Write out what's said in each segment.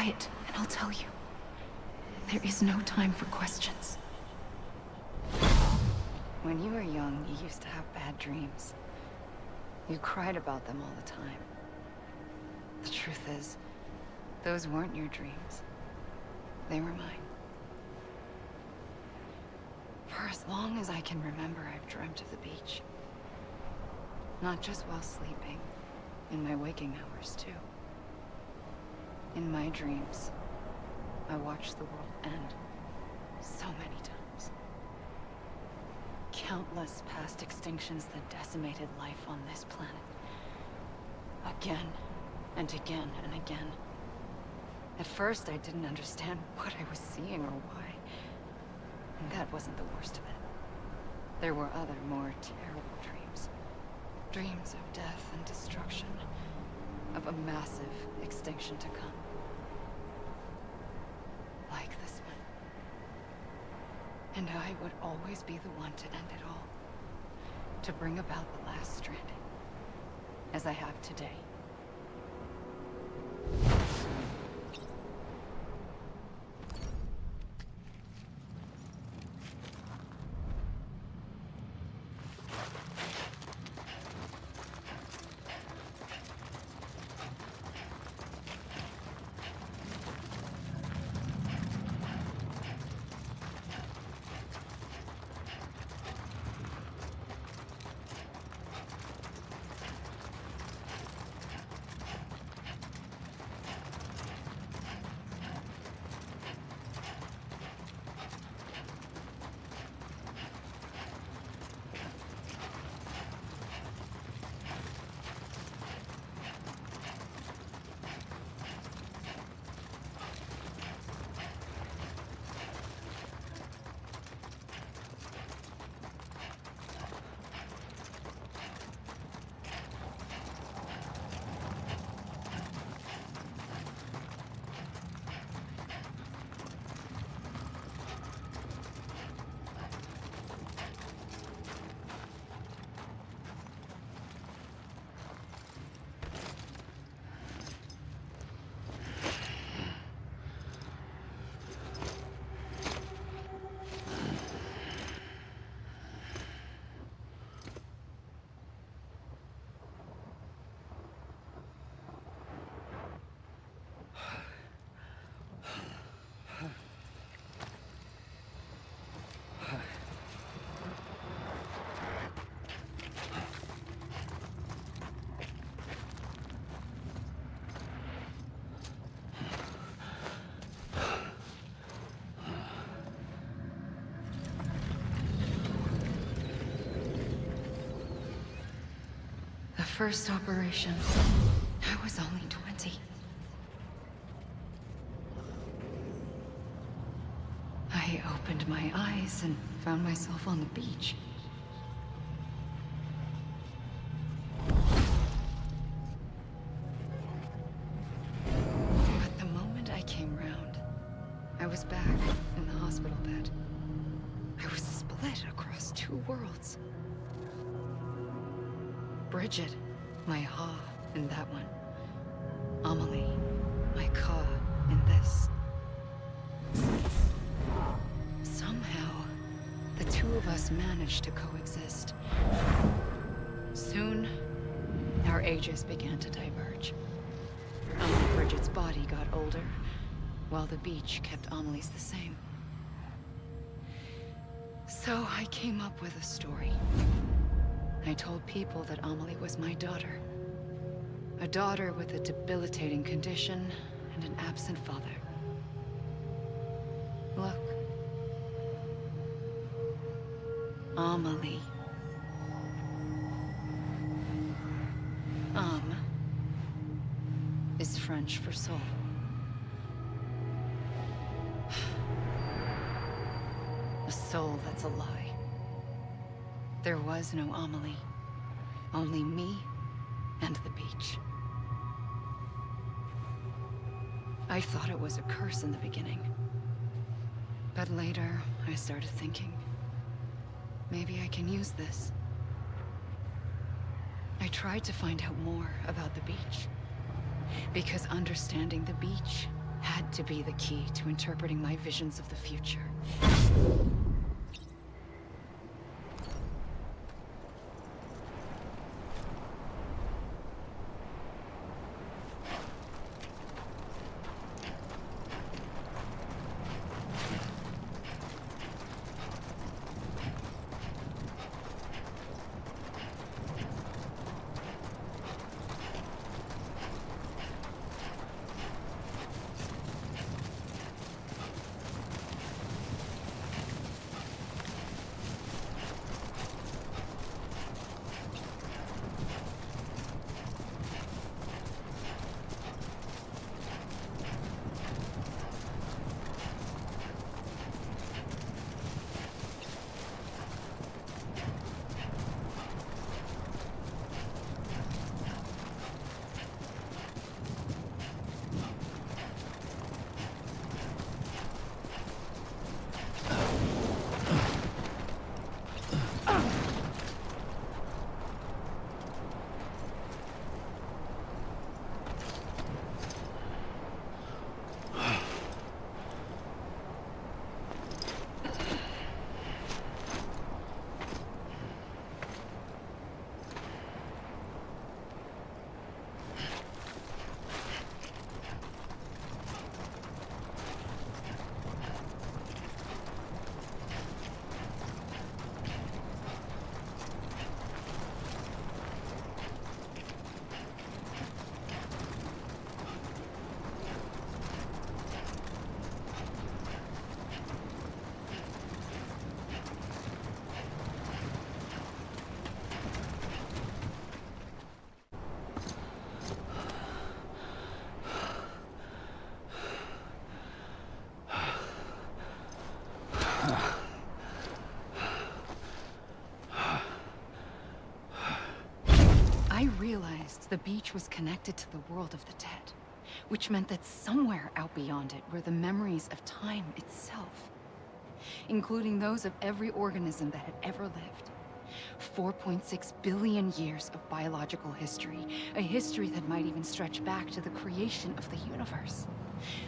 quiet, and I'll tell you. There is no time for questions. When you were young, you used to have bad dreams. You cried about them all the time. The truth is, those weren't your dreams. They were mine. For as long as I can remember, I've dreamt of the beach. Not just while sleeping, in my waking hours too. In my dreams, I watched the world end so many times. Countless past extinctions that decimated life on this planet. Again, and again, and again. At first, I didn't understand what I was seeing or why. And that wasn't the worst of it. There were other, more terrible dreams. Dreams of death and destruction. Of a massive extinction to come. Like this one. And I would always be the one to end it all. To bring about the last stranding. As I have today. The first operation, I was only 20. I opened my eyes and found myself on the beach. But the moment I came round, I was back in the hospital bed. I was split across two worlds. Bridget, my Ha in that one. Amelie, my Ka in this. Somehow, the two of us managed to coexist. Soon, our ages began to diverge. Bridget's body got older, while the beach kept Amelie's the same. So I came up with a story. I told people that Amelie was my daughter. A daughter with a debilitating condition and an absent father. Look. Amelie. Âme is French for soul. A soul that's a lie. There was no Amelie. Only me and the beach. I thought it was a curse in the beginning. But later, I started thinking, maybe I can use this. I tried to find out more about the beach. Because understanding the beach had to be the key to interpreting my visions of the future. I realized the beach was connected to the world of the dead, which meant that somewhere out beyond it were the memories of time itself, including those of every organism that had ever lived. 4.6 billion years of biological history, a history that might even stretch back to the creation of the universe.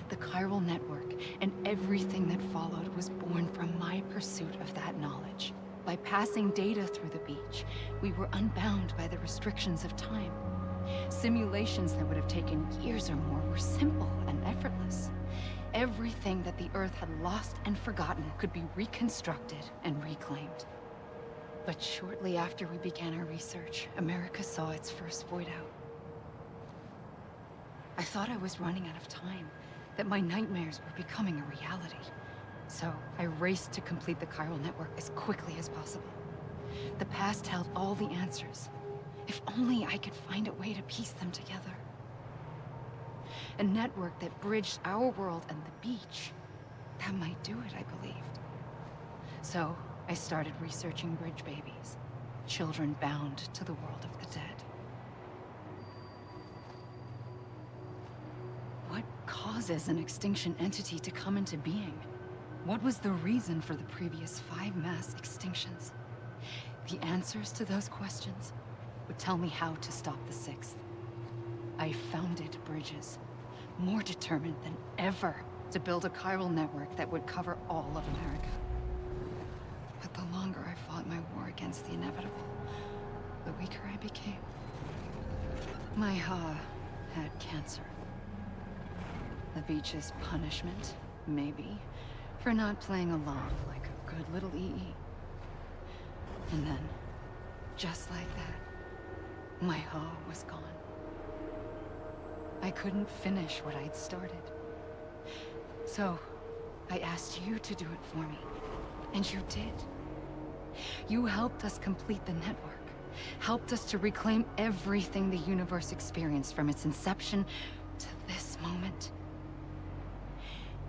The chiral network and everything that followed was born from my pursuit of that knowledge. By passing data through the beach, we were unbound by the restrictions of time. Simulations that would have taken years or more were simple and effortless. Everything that the Earth had lost and forgotten could be reconstructed and reclaimed. But shortly after we began our research, America saw its first void out. I thought I was running out of time, that my nightmares were becoming a reality. So I raced to complete the chiral network as quickly as possible. The past held all the answers. If only I could find a way to piece them together. A network that bridged our world and the beach. That might do it, I believed. So I started researching bridge babies, children bound to the world of the dead. What causes an extinction entity to come into being? What was the reason for the previous 5 mass extinctions? The answers to those questions would tell me how to stop the 6th. I founded bridges, more determined than ever to build a chiral network that would cover all of America. But the longer I fought my war against the inevitable, the weaker I became. My Ha had cancer. The beach's punishment, maybe, for not playing along like a good little EE. And then, just like that, my Ha was gone. I couldn't finish what I'd started. So, I asked you to do it for me, and you did. You helped us complete the network, helped us to reclaim everything the universe experienced from its inception to this moment.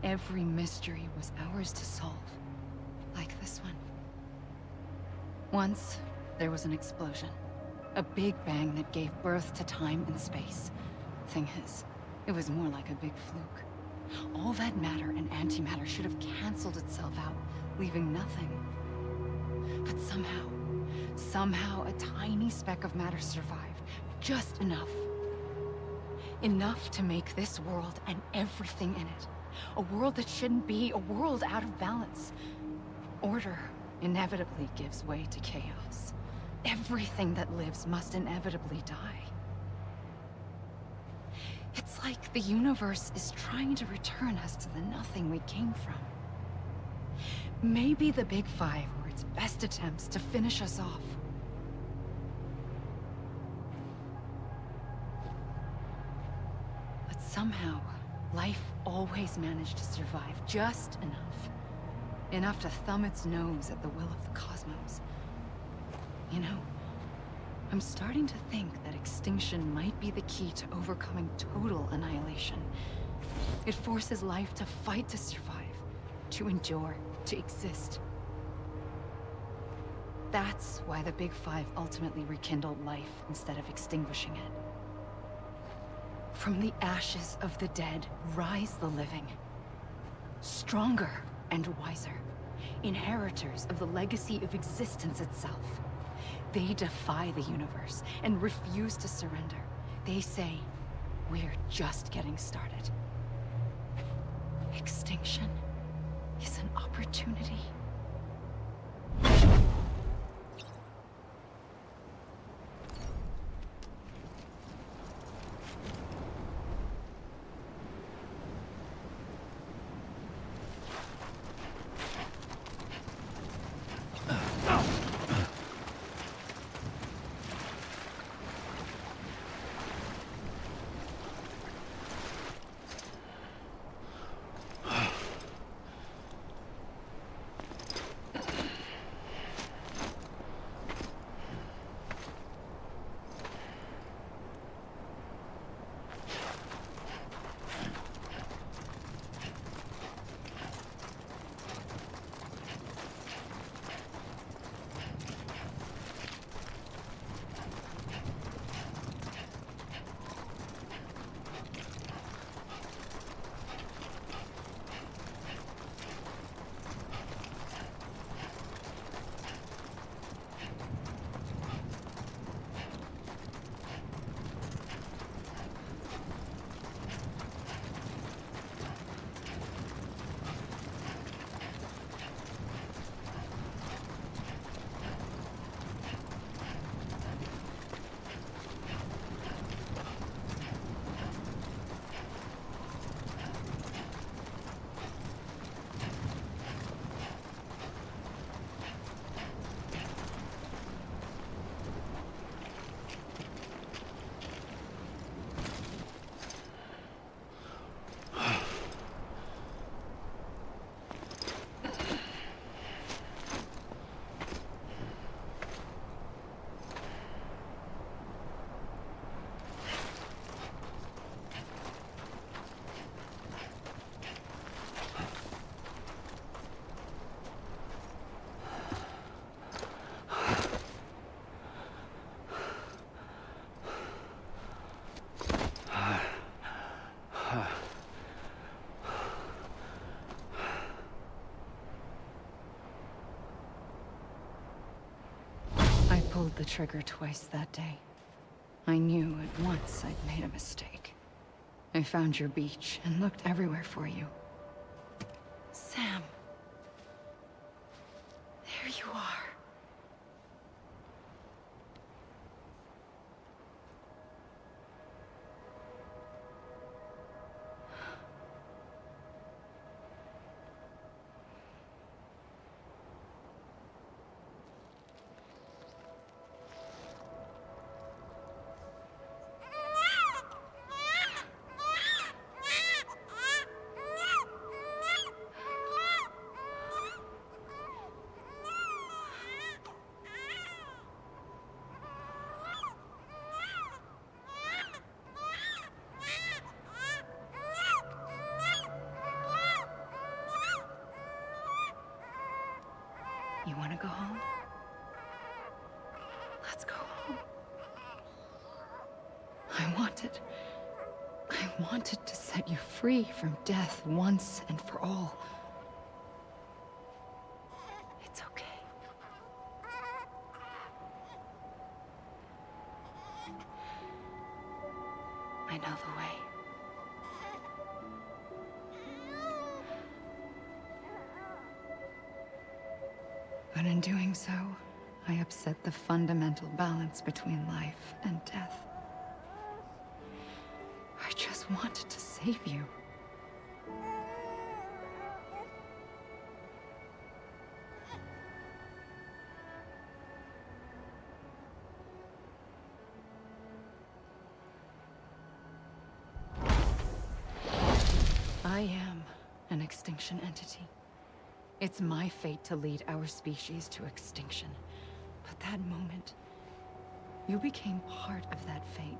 Every mystery was ours to solve, like this one. Once, there was an explosion. A big bang that gave birth to time and space. Thing is, it was more like a big fluke. All that matter and antimatter should have canceled itself out, leaving nothing. But somehow a tiny speck of matter survived, just enough. Enough to make this world and everything in it a world that shouldn't be, a world out of balance. Order inevitably gives way to chaos. Everything that lives must inevitably die. It's like the universe is trying to return us to the nothing we came from. Maybe the Big Five were its best attempts to finish us off. But somehow, life always managed to survive just enough. Enough to thumb its nose at the will of the cosmos. You know, I'm starting to think that extinction might be the key to overcoming total annihilation. It forces life to fight to survive, to endure, to exist. That's why the Big Five ultimately rekindled life instead of extinguishing it. From the ashes of the dead rise the living. Stronger and wiser. Inheritors of the legacy of existence itself. They defy the universe and refuse to surrender. They say, we're just getting started. Extinction is an opportunity. I pulled the trigger twice that day. I knew at once I'd made a mistake. I found your beach and looked everywhere for you. Sam. There you are. You want to go home? Let's go home. I wanted to set you free from death once and for all. It's okay. I know the way. But in doing so, I upset the fundamental balance between life and death. I just wanted to save you. I am an extinction entity. It's my fate to lead our species to extinction. But that moment, you became part of that fate.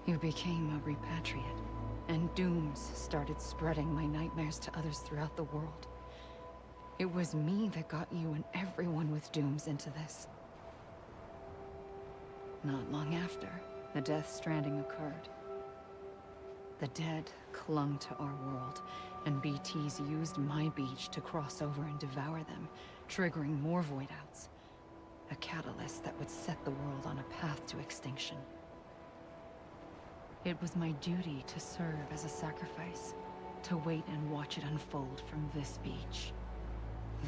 You became a repatriate, and dooms started spreading my nightmares to others throughout the world. It was me that got you and everyone with dooms into this. Not long after, the Death Stranding occurred. The dead clung to our world, and BTs used my beach to cross over and devour them, triggering more void outs. A catalyst that would set the world on a path to extinction. It was my duty to serve as a sacrifice, to wait and watch it unfold from this beach.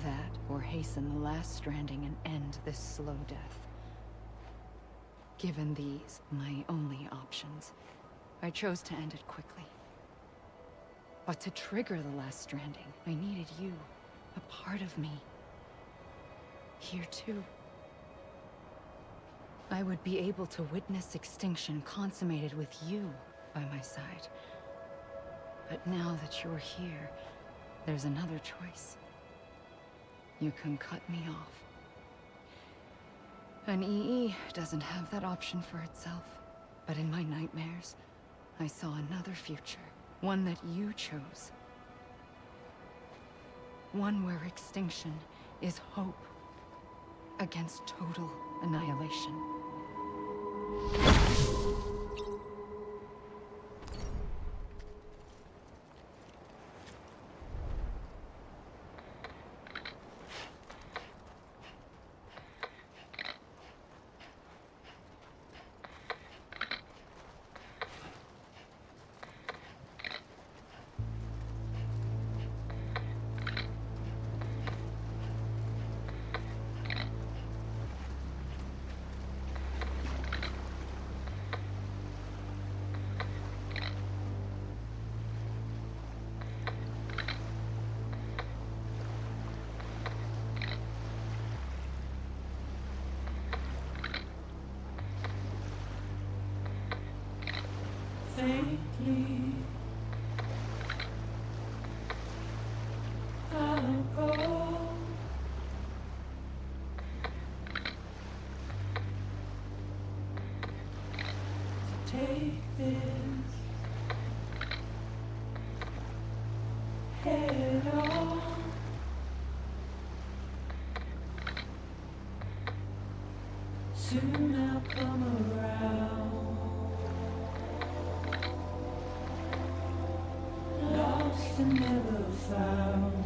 That, or hasten the last stranding and end this slow death. Given these, my only options, I chose to end it quickly. But to trigger the last stranding, I needed you, a part of me. Here too. I would be able to witness extinction consummated with you by my side. But now that you're here, there's another choice. You can cut me off. An EE doesn't have that option for itself. But in my nightmares, I saw another future. One that you chose. One where extinction is hope against total annihilation. Faintly, I'll go. Take this head on. Soon I'll come around. Lost and never found.